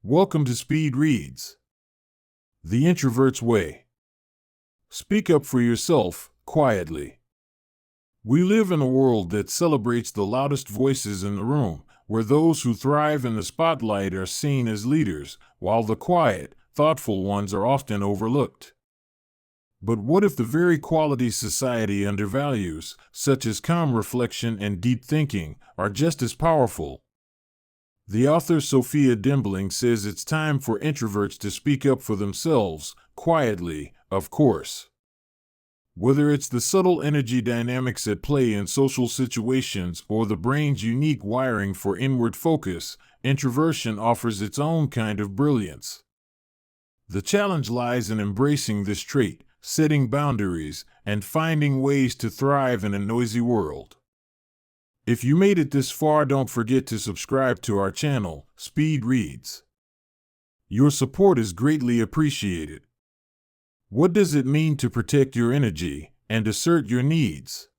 Welcome to Speed Reads, the introvert's way. Speak up for yourself, quietly. We live in a world that celebrates the loudest voices in the room, where those who thrive in the spotlight are seen as leaders, while the quiet, thoughtful ones are often overlooked. But what if the very qualities society undervalues, such as calm reflection and deep thinking, are just as powerful? The author Sophia Dembling says it's time for introverts to speak up for themselves, quietly, of course. Whether it's the subtle energy dynamics at play in social situations or the brain's unique wiring for inward focus, introversion offers its own kind of brilliance. The challenge lies in embracing this trait, setting boundaries, and finding ways to thrive in a noisy world. If you made it this far, don't forget to subscribe to our channel, Speed Reads. Your support is greatly appreciated. What does it mean to protect your energy and assert your needs?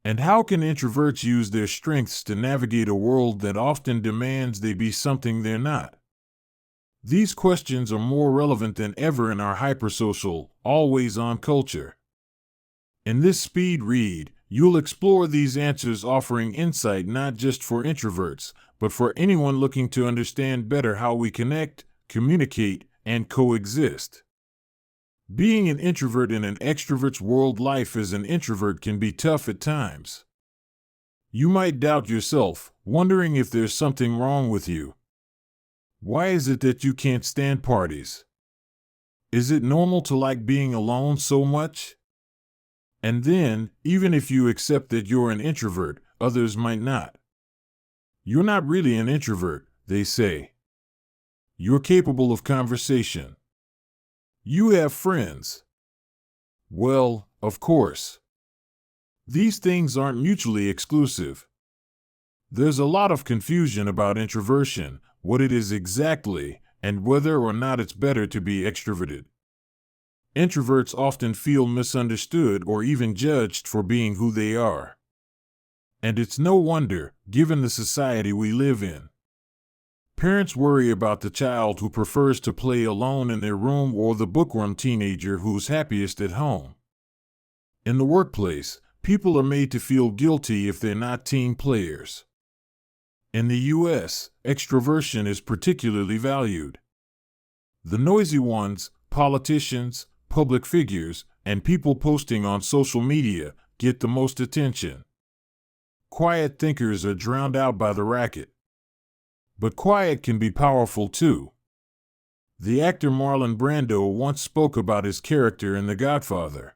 And how can introverts use their strengths to navigate a world that often demands they be something they're not? These questions are more relevant than ever in our hypersocial, always-on culture. In this speed read, you'll explore these answers, offering insight not just for introverts, but for anyone looking to understand better how we connect, communicate, and coexist. Being an introvert in an extrovert's world, life as an introvert can be tough at times. You might doubt yourself, wondering if there's something wrong with you. Why is it that you can't stand parties? Is it normal to like being alone so much? And then, even if you accept that you're an introvert, others might not. You're not really an introvert, they say. You're capable of conversation. You have friends. Well, of course. These things aren't mutually exclusive. There's a lot of confusion about introversion, what it is exactly, and whether or not it's better to be extroverted. Introverts often feel misunderstood or even judged for being who they are. And it's no wonder, given the society we live in. Parents worry about the child who prefers to play alone in their room or the bookworm teenager who's happiest at home. In the workplace, people are made to feel guilty if they're not team players. In the U.S., extroversion is particularly valued. The noisy ones, politicians, public figures, and people posting on social media, get the most attention. Quiet thinkers are drowned out by the racket. But quiet can be powerful too. The actor Marlon Brando once spoke about his character in The Godfather.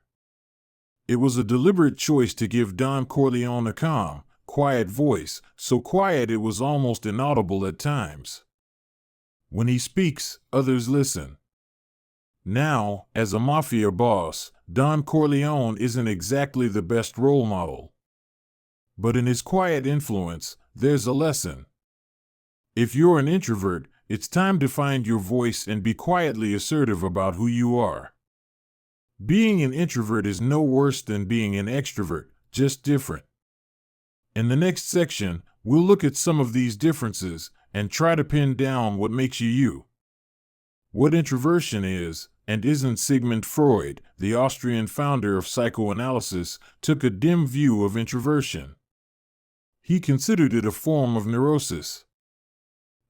It was a deliberate choice to give Don Corleone a calm, quiet voice, so quiet it was almost inaudible at times. When he speaks, others listen. Now, as a mafia boss, Don Corleone isn't exactly the best role model. But in his quiet influence, there's a lesson. If you're an introvert, it's time to find your voice and be quietly assertive about who you are. Being an introvert is no worse than being an extrovert, just different. In the next section, we'll look at some of these differences and try to pin down what makes you you. What introversion is, and isn't. Sigmund Freud, the Austrian founder of psychoanalysis, took a dim view of introversion. He considered it a form of neurosis.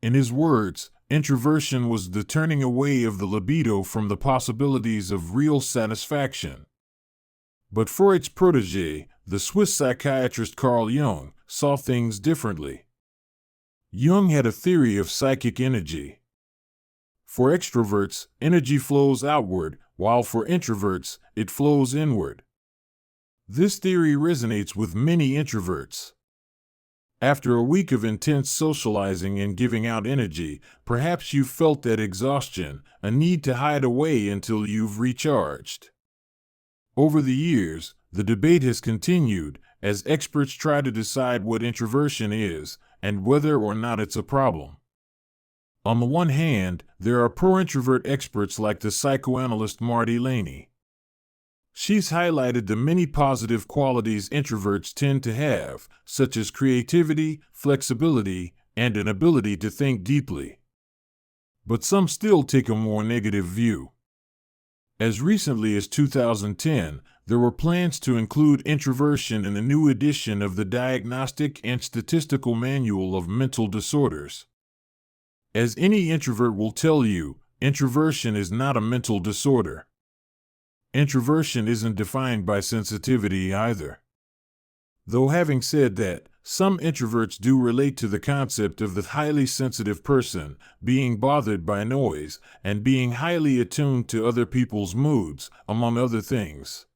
In his words, introversion was the turning away of the libido from the possibilities of real satisfaction. But Freud's protege, the Swiss psychiatrist Carl Jung, saw things differently. Jung had a theory of psychic energy. For extroverts, energy flows outward, while for introverts, it flows inward. This theory resonates with many introverts. After a week of intense socializing and giving out energy, perhaps you've felt that exhaustion, a need to hide away until you've recharged. Over the years, the debate has continued as experts try to decide what introversion is and whether or not it's a problem. On the one hand, there are pro-introvert experts like the psychoanalyst Marty Laney. She's highlighted the many positive qualities introverts tend to have, such as creativity, flexibility, and an ability to think deeply. But some still take a more negative view. As recently as 2010, there were plans to include introversion in a new edition of the Diagnostic and Statistical Manual of Mental Disorders. As any introvert will tell you, introversion is not a mental disorder. Introversion isn't defined by sensitivity either. Though having said that, some introverts do relate to the concept of the highly sensitive person, being bothered by noise, and being highly attuned to other people's moods, among other things.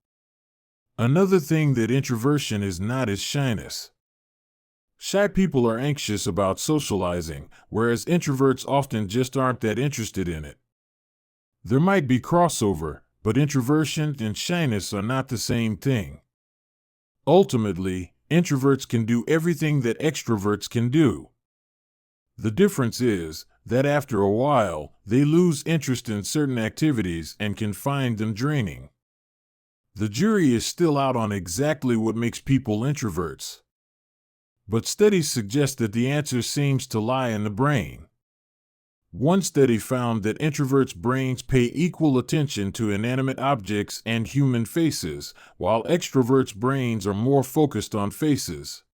Another thing that introversion is not is shyness. Shy people are anxious about socializing, whereas introverts often just aren't that interested in it. There might be crossover, but introversion and shyness are not the same thing. Ultimately, introverts can do everything that extroverts can do. The difference is that after a while, they lose interest in certain activities and can find them draining. The jury is still out on exactly what makes people introverts. But studies suggest that the answer seems to lie in the brain. One study found that introverts' brains pay equal attention to inanimate objects and human faces, while extroverts' brains are more focused on faces.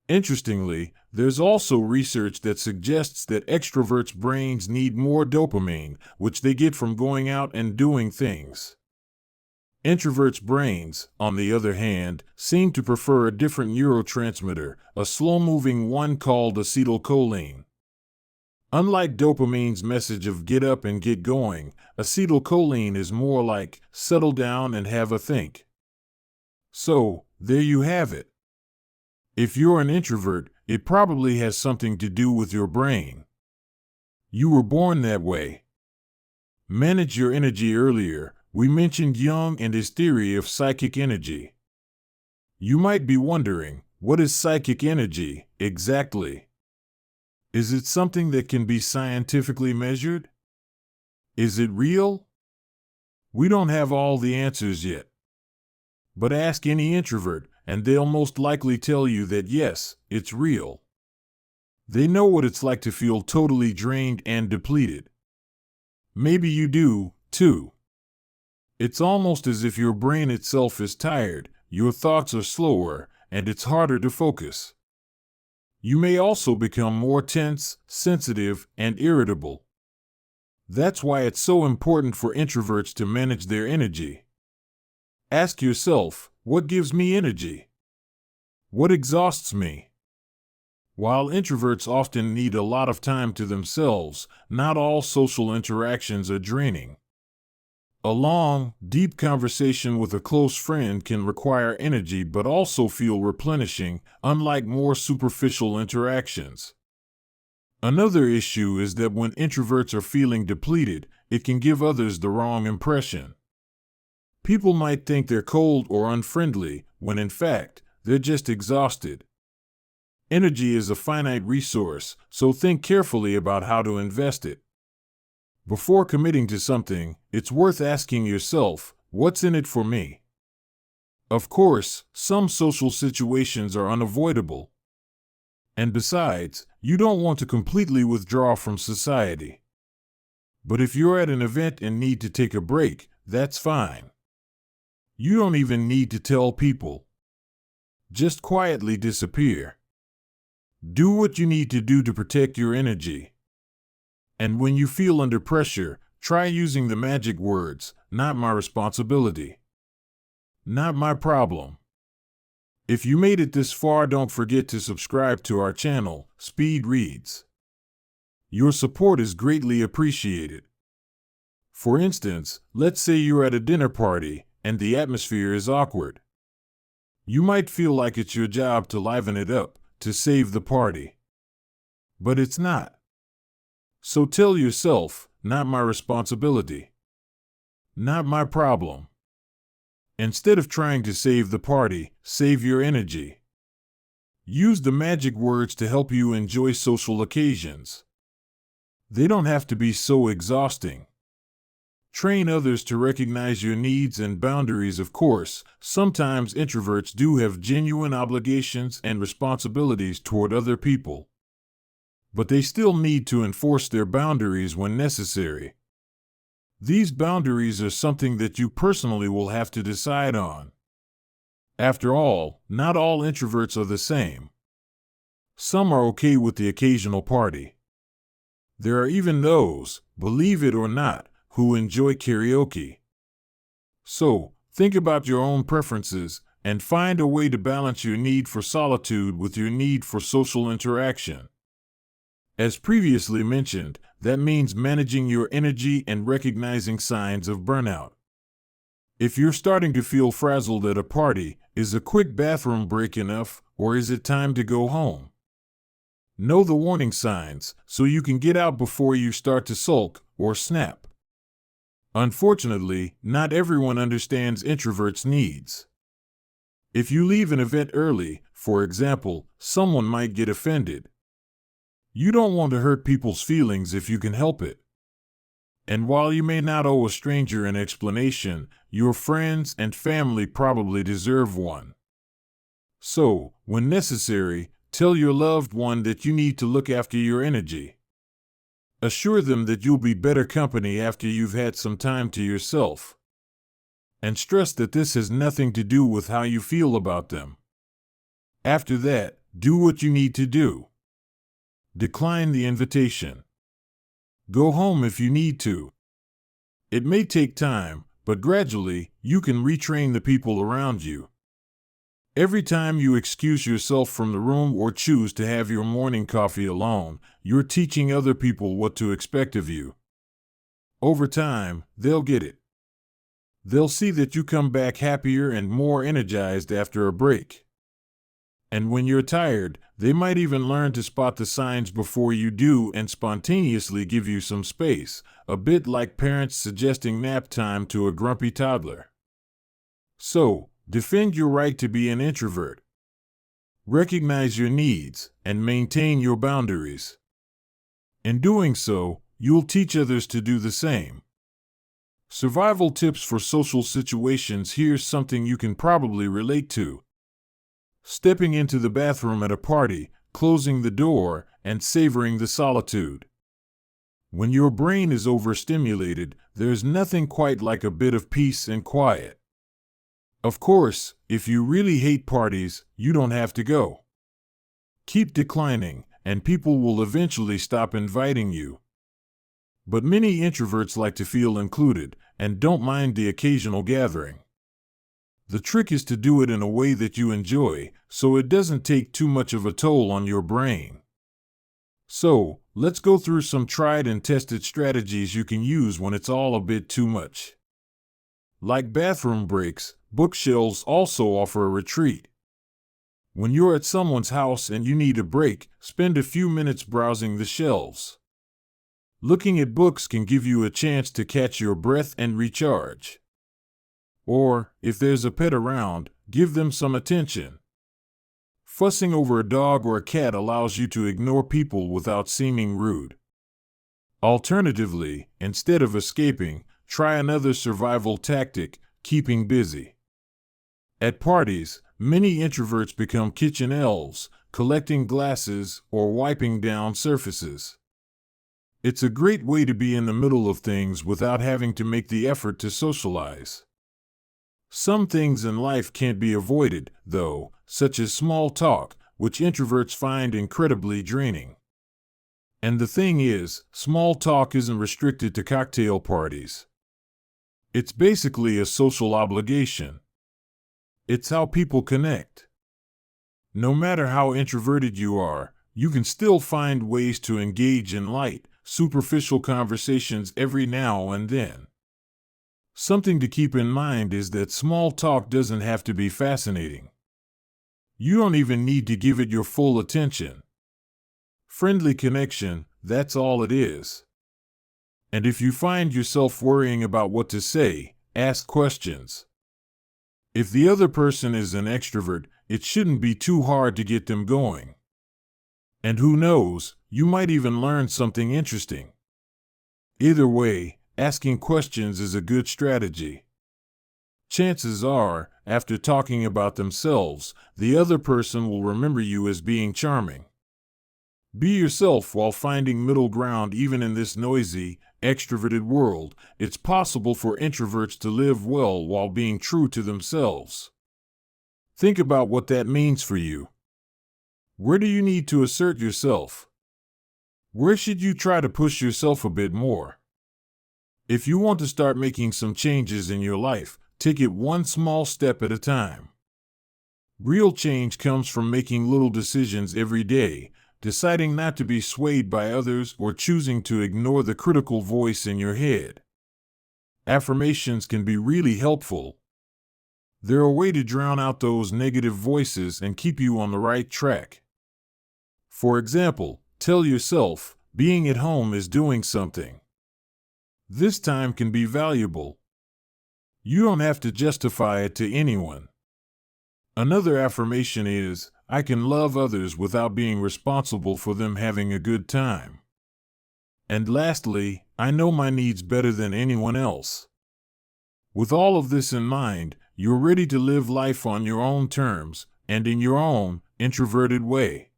Interestingly, there's also research that suggests that extroverts' brains need more dopamine, which they get from going out and doing things. Introverts' brains, on the other hand, seem to prefer a different neurotransmitter, a slow-moving one called acetylcholine. Unlike dopamine's message of get up and get going, acetylcholine is more like settle down and have a think. So, there you have it. If you're an introvert, it probably has something to do with your brain. You were born that way. Manage your energy. Earlier, we mentioned Jung and his theory of psychic energy. You might be wondering, what is psychic energy, exactly? Is it something that can be scientifically measured? Is it real? We don't have all the answers yet. But ask any introvert, and they'll most likely tell you that yes, it's real. They know what it's like to feel totally drained and depleted. Maybe you do, too. It's almost as if your brain itself is tired, your thoughts are slower, and it's harder to focus. You may also become more tense, sensitive, and irritable. That's why it's so important for introverts to manage their energy. Ask yourself, what gives me energy? What exhausts me? While introverts often need a lot of time to themselves, not all social interactions are draining. A long, deep conversation with a close friend can require energy but also feel replenishing, unlike more superficial interactions. Another issue is that when introverts are feeling depleted, it can give others the wrong impression. People might think they're cold or unfriendly, when in fact, they're just exhausted. Energy is a finite resource, so think carefully about how to invest it. Before committing to something, it's worth asking yourself, what's in it for me? Of course, some social situations are unavoidable. And besides, you don't want to completely withdraw from society. But if you're at an event and need to take a break, that's fine. You don't even need to tell people. Just quietly disappear. Do what you need to do to protect your energy. And when you feel under pressure, try using the magic words, not my responsibility. Not my problem. If you made it this far, don't forget to subscribe to our channel, Speed Reads. Your support is greatly appreciated. For instance, let's say you're at a dinner party, and the atmosphere is awkward. You might feel like it's your job to liven it up, to save the party. But it's not. So tell yourself, not my responsibility. Not my problem. Instead of trying to save the party, save your energy. Use the magic words to help you enjoy social occasions. They don't have to be so exhausting. Train others to recognize your needs and boundaries. Of course, sometimes introverts do have genuine obligations and responsibilities toward other people, but they still need to enforce their boundaries when necessary. These boundaries are something that you personally will have to decide on. After all, not all introverts are the same. Some are okay with the occasional party. There are even those, believe it or not, who enjoy karaoke. So, think about your own preferences and find a way to balance your need for solitude with your need for social interaction. As previously mentioned, that means managing your energy and recognizing signs of burnout. If you're starting to feel frazzled at a party, is a quick bathroom break enough, or is it time to go home? Know the warning signs so you can get out before you start to sulk or snap. Unfortunately, not everyone understands introverts' needs. If you leave an event early, for example, someone might get offended. You don't want to hurt people's feelings if you can help it. And while you may not owe a stranger an explanation, your friends and family probably deserve one. So, when necessary, tell your loved one that you need to look after your energy. Assure them that you'll be better company after you've had some time to yourself. And stress that this has nothing to do with how you feel about them. After that, do what you need to do. Decline the invitation. Go home if you need to. It may take time, but gradually, you can retrain the people around you. Every time you excuse yourself from the room or choose to have your morning coffee alone, you're teaching other people what to expect of you. Over time, they'll get it. They'll see that you come back happier and more energized after a break. And when you're tired, they might even learn to spot the signs before you do and spontaneously give you some space, a bit like parents suggesting nap time to a grumpy toddler. So, defend your right to be an introvert. Recognize your needs and maintain your boundaries. In doing so, you'll teach others to do the same. Survival tips for social situations. Here's something you can probably relate to. Stepping into the bathroom at a party, closing the door, and savoring the solitude. When your brain is overstimulated, there's nothing quite like a bit of peace and quiet. Of course, if you really hate parties, you don't have to go. Keep declining, and people will eventually stop inviting you. But many introverts like to feel included, and don't mind the occasional gathering. The trick is to do it in a way that you enjoy, so it doesn't take too much of a toll on your brain. So, let's go through some tried and tested strategies you can use when it's all a bit too much. Like bathroom breaks, bookshelves also offer a retreat. When you're at someone's house and you need a break, spend a few minutes browsing the shelves. Looking at books can give you a chance to catch your breath and recharge. Or, if there's a pet around, give them some attention. Fussing over a dog or a cat allows you to ignore people without seeming rude. Alternatively, instead of escaping, try another survival tactic, keeping busy. At parties, many introverts become kitchen elves, collecting glasses or wiping down surfaces. It's a great way to be in the middle of things without having to make the effort to socialize. Some things in life can't be avoided, though, such as small talk, which introverts find incredibly draining. And the thing is, small talk isn't restricted to cocktail parties. It's basically a social obligation. It's how people connect. No matter how introverted you are, you can still find ways to engage in light, superficial conversations every now and then. Something to keep in mind is that small talk doesn't have to be fascinating. You don't even need to give it your full attention. Friendly connection, that's all it is. And if you find yourself worrying about what to say, ask questions. If the other person is an extrovert, it shouldn't be too hard to get them going. And who knows, you might even learn something interesting. Either way, asking questions is a good strategy. Chances are, after talking about themselves, the other person will remember you as being charming. Be yourself while finding middle ground. Even in this noisy, extroverted world, it's possible for introverts to live well while being true to themselves. Think about what that means for you. Where do you need to assert yourself? Where should you try to push yourself a bit more? If you want to start making some changes in your life, take it one small step at a time. Real change comes from making little decisions every day, deciding not to be swayed by others or choosing to ignore the critical voice in your head. Affirmations can be really helpful. They're a way to drown out those negative voices and keep you on the right track. For example, tell yourself, being at home is doing something. This time can be valuable. You don't have to justify it to anyone. Another affirmation is, I can love others without being responsible for them having a good time. And lastly, I know my needs better than anyone else. With all of this in mind, you're ready to live life on your own terms and in your own introverted way.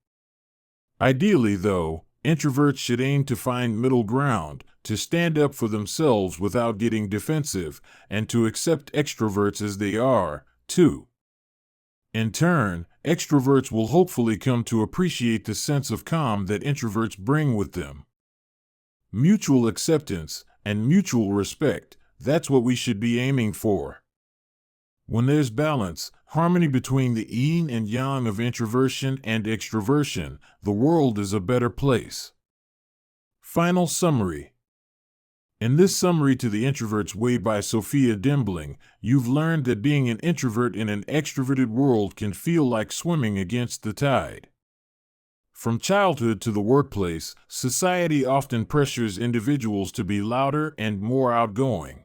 Ideally, though, introverts should aim to find middle ground, to stand up for themselves without getting defensive, and to accept extroverts as they are, too. In turn, extroverts will hopefully come to appreciate the sense of calm that introverts bring with them. Mutual acceptance and mutual respect, that's what we should be aiming for. When there's balance, harmony between the yin and yang of introversion and extroversion, the world is a better place. Final summary. In this summary to The Introvert's Way by Sophia Dembling, you've learned that being an introvert in an extroverted world can feel like swimming against the tide. From childhood to the workplace, society often pressures individuals to be louder and more outgoing.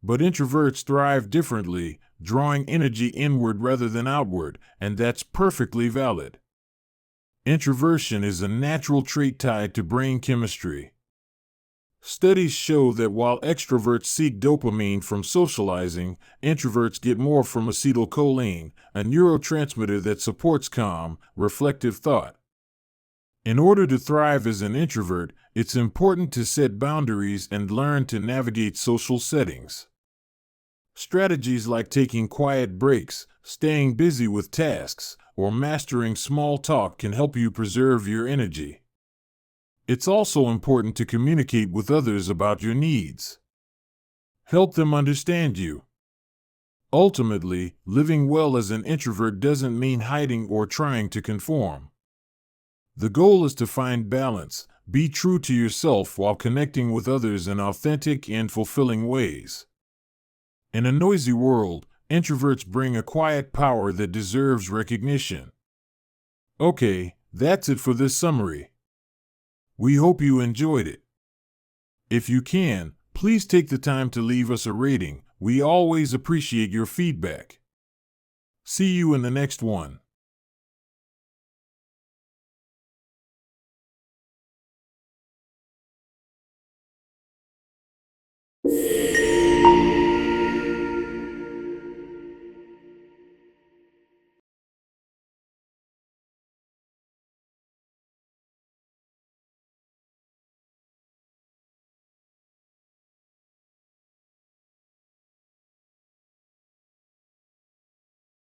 But introverts thrive differently, drawing energy inward rather than outward, and that's perfectly valid. Introversion is a natural trait tied to brain chemistry. Studies show that while extroverts seek dopamine from socializing, introverts get more from acetylcholine, a neurotransmitter that supports calm, reflective thought. In order to thrive as an introvert, it's important to set boundaries and learn to navigate social settings. Strategies like taking quiet breaks, staying busy with tasks, or mastering small talk can help you preserve your energy. It's also important to communicate with others about your needs. Help them understand you. Ultimately, living well as an introvert doesn't mean hiding or trying to conform. The goal is to find balance, be true to yourself while connecting with others in authentic and fulfilling ways. In a noisy world, introverts bring a quiet power that deserves recognition. Okay, that's it for this summary. We hope you enjoyed it. If you can, please take the time to leave us a rating. We always appreciate your feedback. See you in the next one.